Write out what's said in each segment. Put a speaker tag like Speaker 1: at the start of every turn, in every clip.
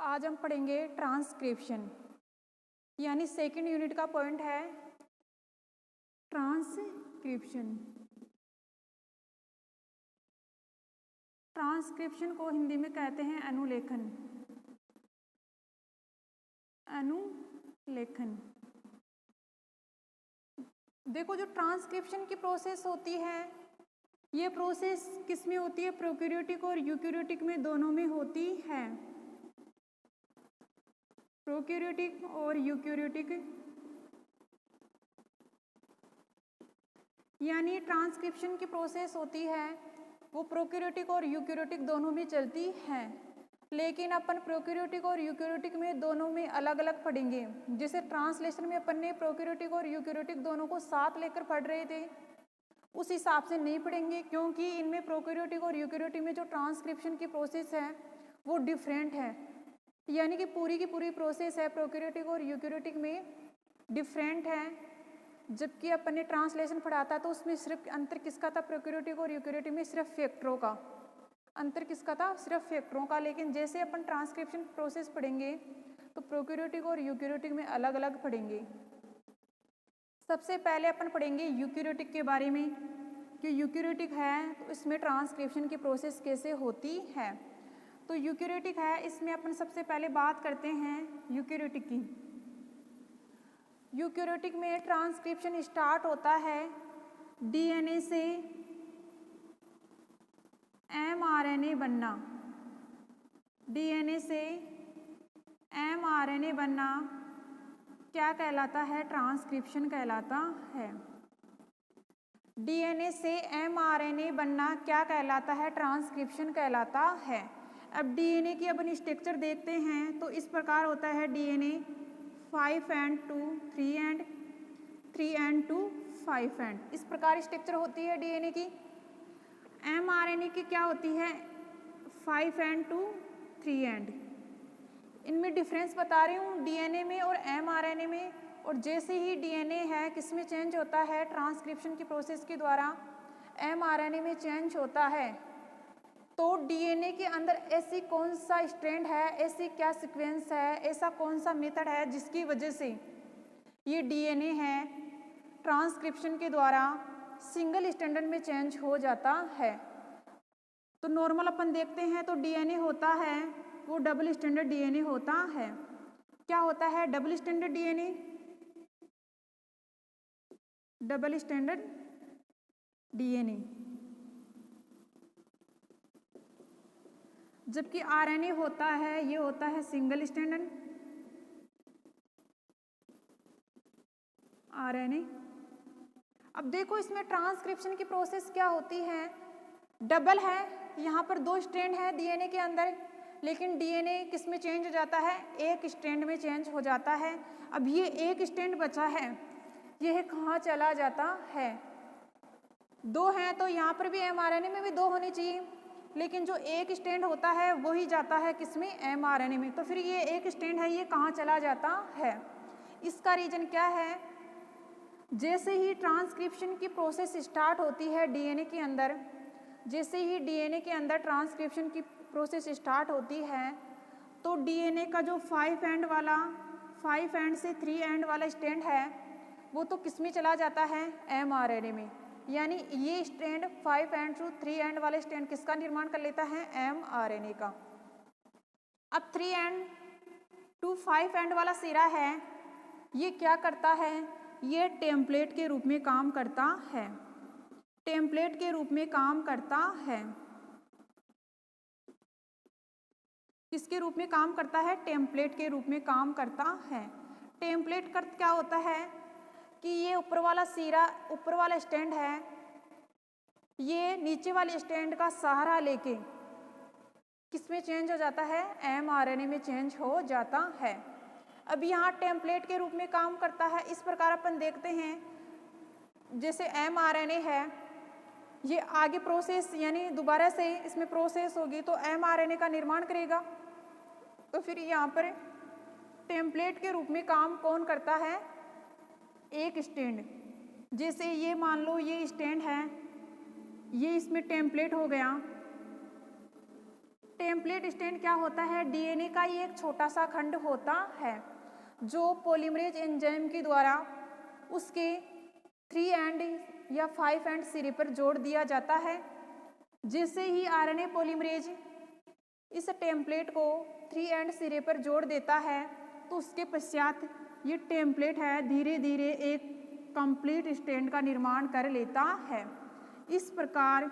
Speaker 1: आज हम पढ़ेंगे ट्रांसक्रिप्शन, यानी सेकंड यूनिट का पॉइंट है ट्रांसक्रिप्शन। ट्रांसक्रिप्शन को हिंदी में कहते हैं अनुलेखन। अनुलेखन देखो, जो ट्रांसक्रिप्शन की प्रोसेस होती है, ये प्रोसेस किस में होती है? प्रोकैरियोटिक और यूकैरियोटिक में, दोनों में होती है। प्रोकैरियोटिक और यूकैरियोटिक, यानी ट्रांसक्रिप्शन की प्रोसेस होती है वो प्रोकैरियोटिक और यूकैरियोटिक दोनों में चलती है। लेकिन अपन प्रोकैरियोटिक और यूकैरियोटिक में दोनों में अलग अलग पढ़ेंगे। जैसे ट्रांसलेशन में अपन ने प्रोकैरियोटिक और यूकैरियोटिक दोनों को साथ लेकर पढ़ रहे थे, उस हिसाब से नहीं पढ़ेंगे, क्योंकि इनमें प्रोकैरियोटिक और यूकैरियोटिक में जो ट्रांसक्रिप्शन की प्रोसेस है वो डिफरेंट है। यानी कि पूरी की पूरी प्रोसेस है प्रोकैरियोटिक और यूकैरियोटिक में डिफरेंट है। जबकि अपन ने ट्रांसलेशन पढ़ा था तो उसमें सिर्फ अंतर किसका था? प्रोकैरियोटिक और यूकैरियोटिक में सिर्फ फैक्टरों का अंतर। किसका था? सिर्फ फैक्टरों का। लेकिन जैसे अपन ट्रांसक्रिप्शन प्रोसेस पढ़ेंगे तो प्रोकैरियोटिक और यूकैरियोटिक में अलग अलग पढ़ेंगे। सबसे पहले अपन पढ़ेंगे यूकैरियोटिक के बारे में कि यूकैरियोटिक है तो इसमें ट्रांसक्रिप्शन की प्रोसेस कैसे होती है। तो यूकैरियोटिक है, इसमें अपन सबसे पहले बात करते हैं यूकैरियोटिक की। यूकैरियोटिक में ट्रांसक्रिप्शन स्टार्ट होता है डीएनए से एमआरएनए बनना। डीएनए से एमआरएनए बनना क्या कहलाता है? ट्रांसक्रिप्शन कहलाता है। डीएनए से एमआरएनए बनना क्या कहलाता है? ट्रांसक्रिप्शन कहलाता है। अब डीएनए की अपन स्ट्रक्चर देखते हैं तो इस प्रकार होता है डीएनए 5' 3' 3' 5'। इस प्रकार स्ट्रक्चर होती है डीएनए की। एमआरएनए की क्या होती है? 5' 3'। इनमें डिफरेंस बता रही हूँ डीएनए में और एमआरएनए में। और जैसे ही डीएनए है किस में चेंज होता है? ट्रांसक्रिप्शन की प्रोसेस के द्वारा एमआरएनए में चेंज होता है। तो डीएनए के अंदर ऐसी कौन सा स्ट्रैंड है, ऐसी क्या सीक्वेंस है, ऐसा कौन सा मेथड है जिसकी वजह से ये डीएनए है ट्रांसक्रिप्शन के द्वारा सिंगल स्टैंडर्ड में चेंज हो जाता है। तो नॉर्मल अपन देखते हैं तो डीएनए होता है वो डबल स्टैंडर्ड डीएनए होता है। क्या होता है? Double standard DNA, double standard DNA. जबकि आरएनए होता है, ये होता है सिंगल स्टैंडर्ड आरएनए। अब देखो इसमें ट्रांसक्रिप्शन की प्रोसेस क्या होती है? डबल है, यहाँ पर 2 स्ट्रैंड है डीएनए के अंदर, लेकिन डीएनए किस में चेंज हो जाता है? एक स्ट्रैंड में चेंज हो जाता है। अब ये एक स्ट्रैंड बचा है, यह कहाँ चला जाता है? 2 हैं तो यहाँ पर भी एमआरएनए में भी 2 होने चाहिए, लेकिन जो एक स्ट्रैंड होता है वही जाता है किसमें? एमआरएनए में। तो फिर ये एक स्ट्रैंड है, ये कहाँ चला जाता है? इसका रीजन क्या है? जैसे ही ट्रांसक्रिप्शन की प्रोसेस स्टार्ट होती है डीएनए के अंदर, जैसे ही डीएनए के अंदर ट्रांसक्रिप्शन की प्रोसेस स्टार्ट होती है तो डीएनए का जो 5' से 3' वाला स्ट्रैंड है वो तो किस में चला जाता है? एमआरएनए में। यानी ये स्ट्रैंड 5' to 3' वाला स्ट्रैंड किसका निर्माण कर लेता है? एमआरएनए का। अब 3' to 5' वाला सिरा है, ये क्या करता है? ये टेम्पलेट के रूप में काम करता है। टेम्पलेट के रूप में काम करता है। किसके रूप में काम करता है? टेम्पलेट के रूप में काम करता है। टेम्पलेट का क्या होता है कि ये ऊपर वाला सिरा, ऊपर वाला स्टैंड है, ये नीचे वाले स्टैंड का सहारा लेके किस में चेंज हो जाता है? एमआरएनए में चेंज हो जाता है। अब यहाँ टेम्पलेट के रूप में काम करता है। इस प्रकार अपन देखते हैं, जैसे एमआरएनए है, ये आगे प्रोसेस यानी दोबारा से इसमें प्रोसेस होगी तो एमआरएनए का निर्माण करेगा। तो फिर यहाँ पर टेम्पलेट के रूप में काम कौन करता है? एक स्टैंड। जैसे ये मान लो ये स्टैंड है, ये इसमें टेम्पलेट हो गया, टेम्पलेट स्टैंड क्या होता है? डीएनए का ही एक छोटा सा खंड होता है जो पॉलीमरेज एंजाइम के द्वारा उसके 3 एंड या 5 एंड सिरे पर जोड़ दिया जाता है। जैसे ही आरएनए पॉलीमरेज इस टेम्पलेट को 3 एंड सिरे पर जोड़ देता है तो उसके पश्चात ये टेम्पलेट है धीरे धीरे एक कंप्लीट स्टैंड का निर्माण कर लेता है। इस प्रकार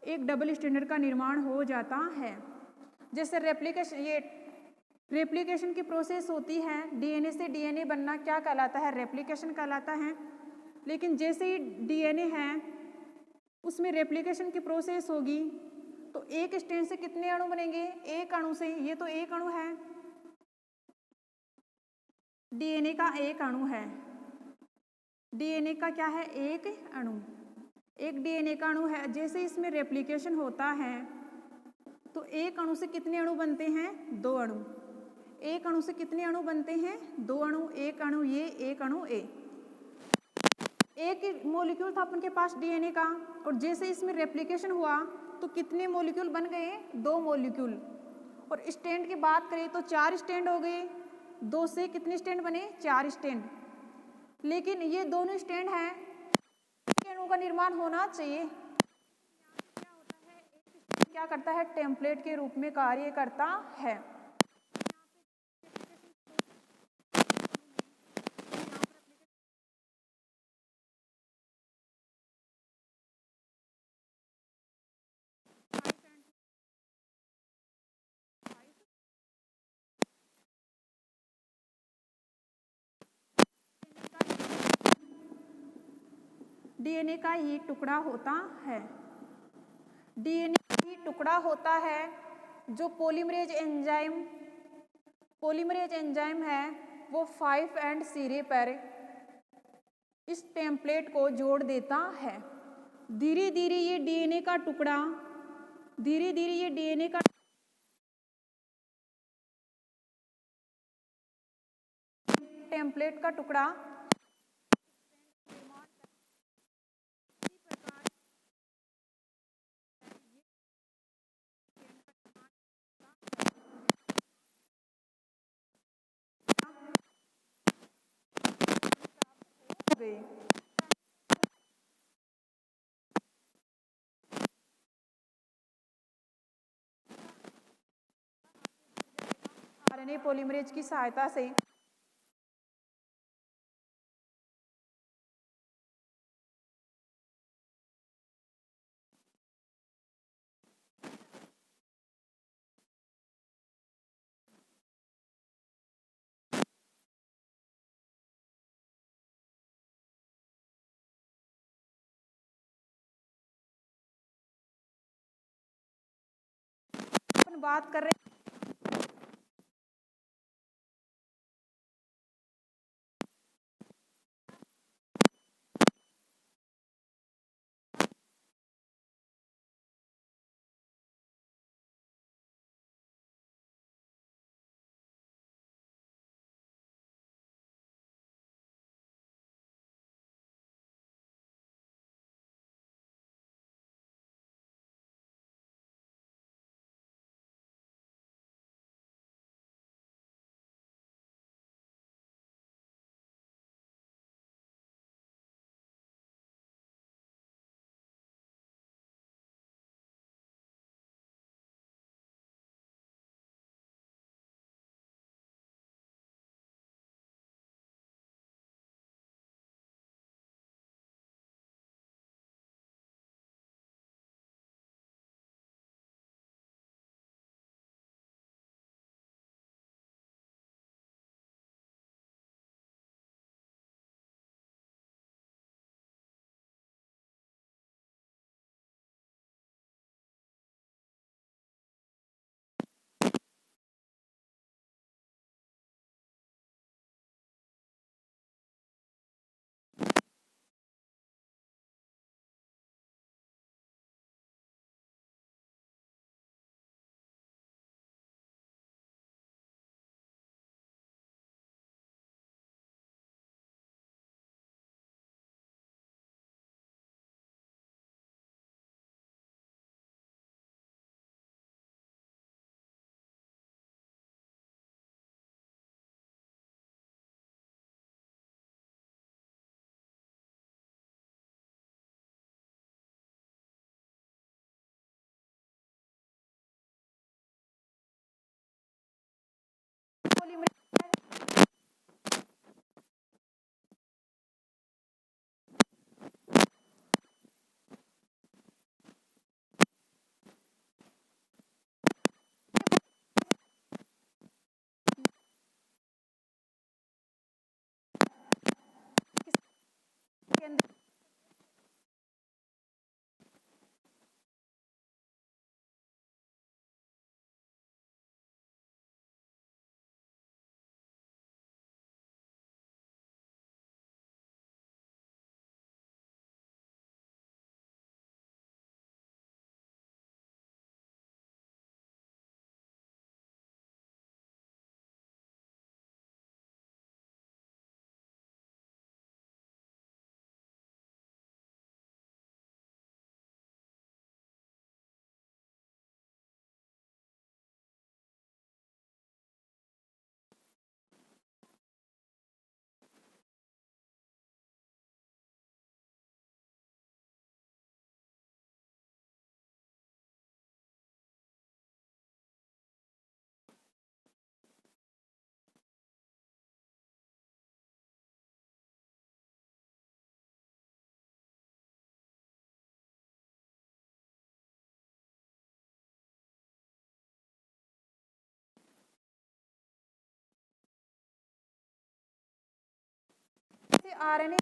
Speaker 1: एक डबल स्टैंडर्ड का निर्माण हो जाता है। जैसे रेप्लिकेशन की प्रोसेस होती है, डीएनए से डीएनए बनना क्या कहलाता है? रेप्लिकेशन कहलाता है। लेकिन जैसे ही डीएनए है उसमें रेप्लिकेशन की प्रोसेस होगी तो एक स्ट्रैंड से कितने अणु बनेंगे? एक अणु से। ये तो एक अणु है, डीएनए का एक अणु है। डीएनए का क्या है? एक अणु, एक डीएनए का अणु है। जैसे इसमें रेप्लिकेशन होता है तो एक अणु से कितने अणु बनते हैं? 2 अणु। एक अणु से कितने अणु बनते हैं? 2 अणु। एक अणु ये, एक अणु ए। एक मॉलिक्यूल था अपन के पास डीएनए का और जैसे इसमें रेप्लिकेशन हुआ तो कितने मॉलिक्यूल बन गए? 2 मॉलिक्यूल। और स्टैंड की बात करें तो 4 स्टैंड हो गए। 2 से कितने स्टैंड बने? 4 स्टैंड। लेकिन ये दोनों स्टैंड हैं, अणु का निर्माण होना चाहिए। क्या होता है? एक स्टैंड क्या करता है? टेम्पलेट के रूप में कार्य करता है। डीएनए का ही टुकड़ा होता है। डीएनए का ही टुकड़ा होता है जो पॉलीमरेज एंजाइम है वो 5 एंड सिरे पर इस टेम्पलेट को जोड़ देता है। धीरे धीरे ये डीएनए का टुकड़ा टेम्पलेट का टुकड़ा गए। आरएनए पॉलीमरेज की सहायता से अपन बात कर रहे अंदर से आरएनए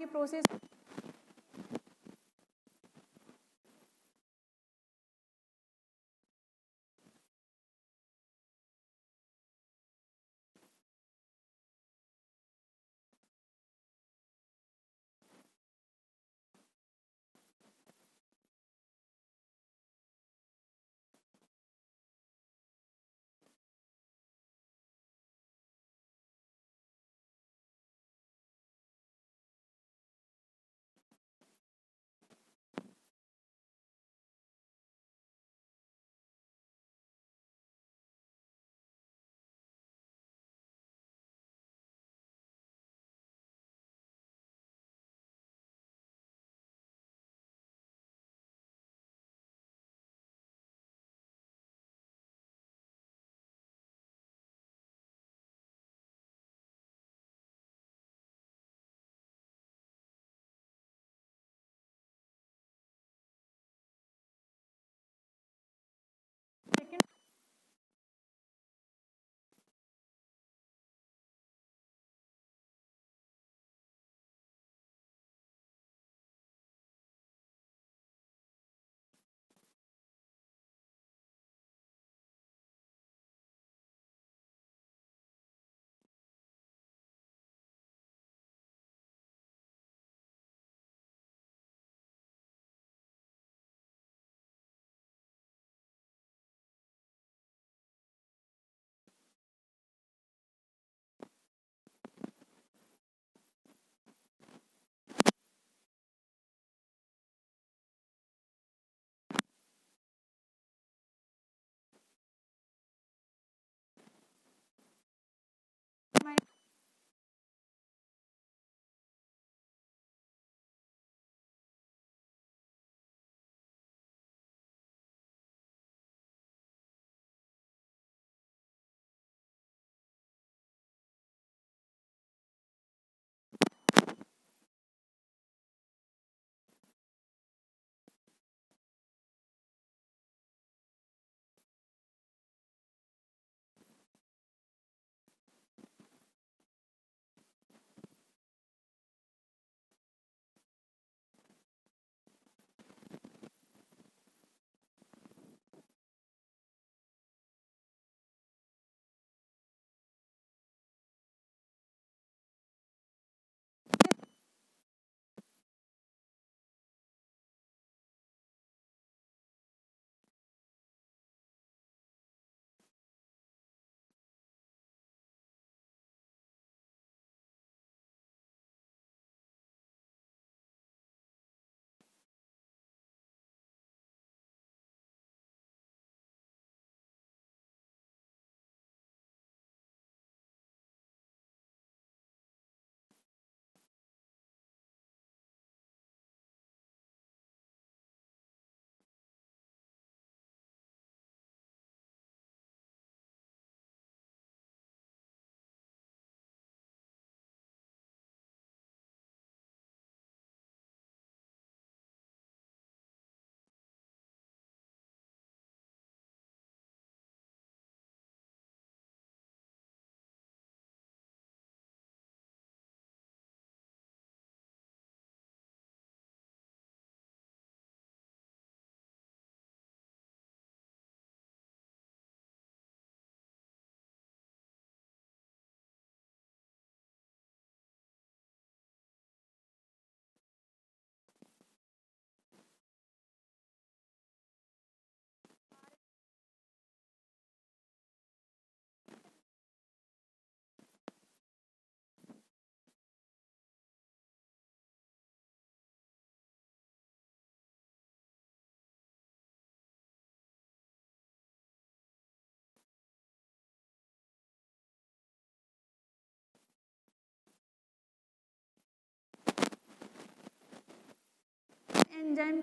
Speaker 1: की प्रोसेस सेकंड एंजाइम